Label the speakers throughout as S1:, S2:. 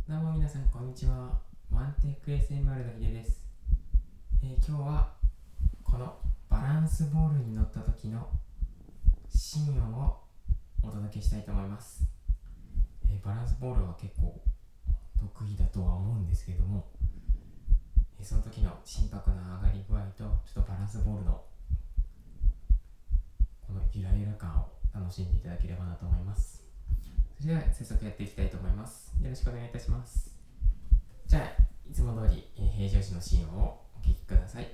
S1: どうも皆さんこんにちは。ワンテック SMR のヒデです。今日はこのバランスボールに乗った時のシーンをお届けしたいと思います。バランスボールは結構得意だとは思うんですけども、その時の心拍の上がり具合とちょっとバランスボールのこのゆらゆら感を楽しんでいただければなと思います。それでは早速やっていきたいと思います。よろしくお願いいたします。じゃあいつも通り平常時のシーンをお聞きください。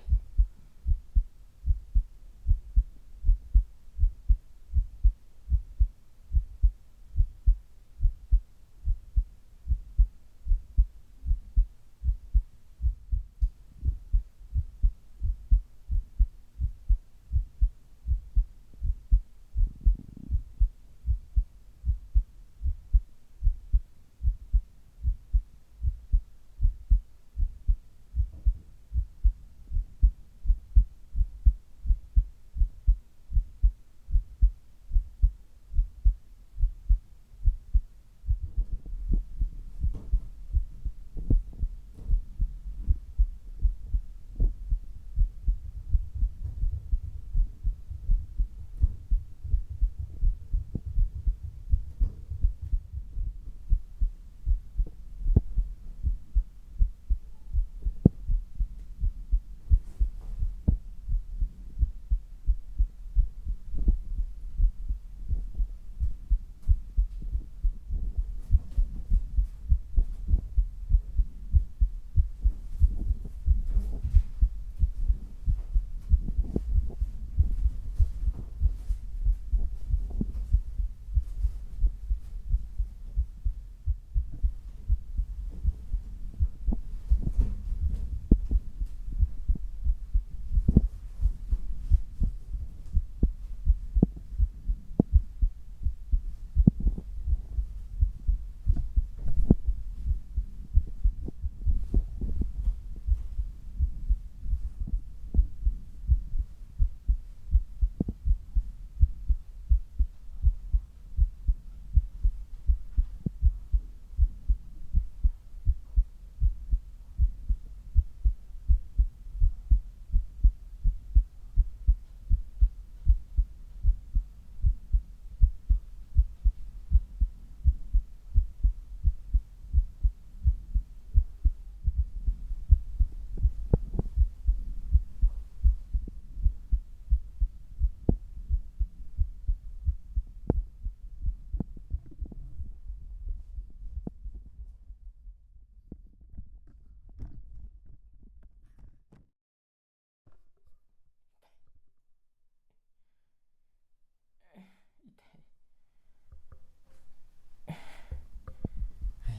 S1: は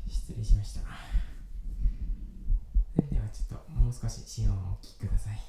S1: い、失礼しました。それではちょっともう少しシーンをお聞きください。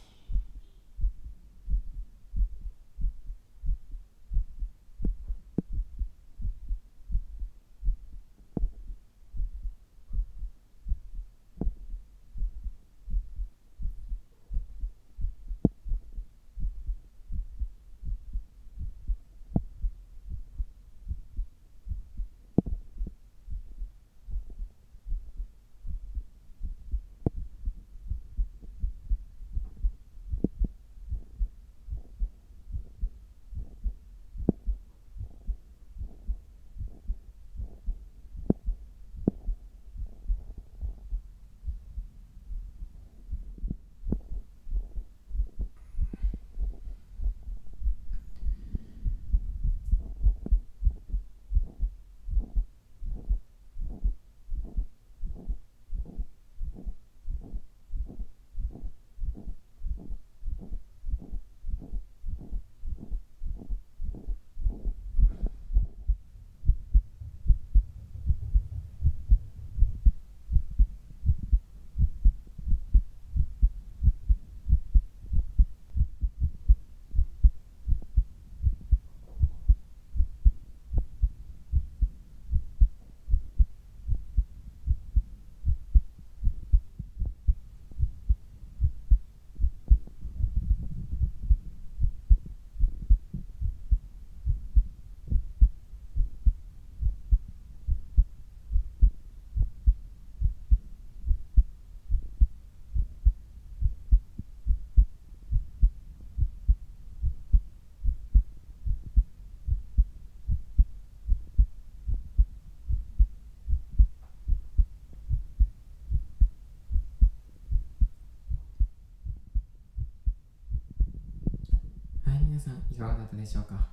S1: さんいかがだったでしょうか。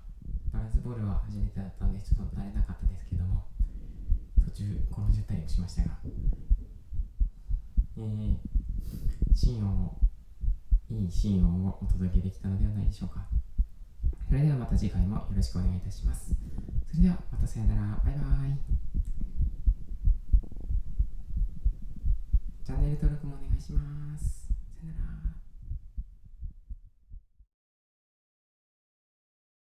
S1: バランスボールは初めてだったのでちょっと慣れなかったですけども、途中転んじゃったりもしましたが、シーンをいいシーンをお届けできたのではないでしょうか。それではまた次回もよろしくお願いいたします。それではまたさよなら。バイバイ。チャンネル登録もお願いします。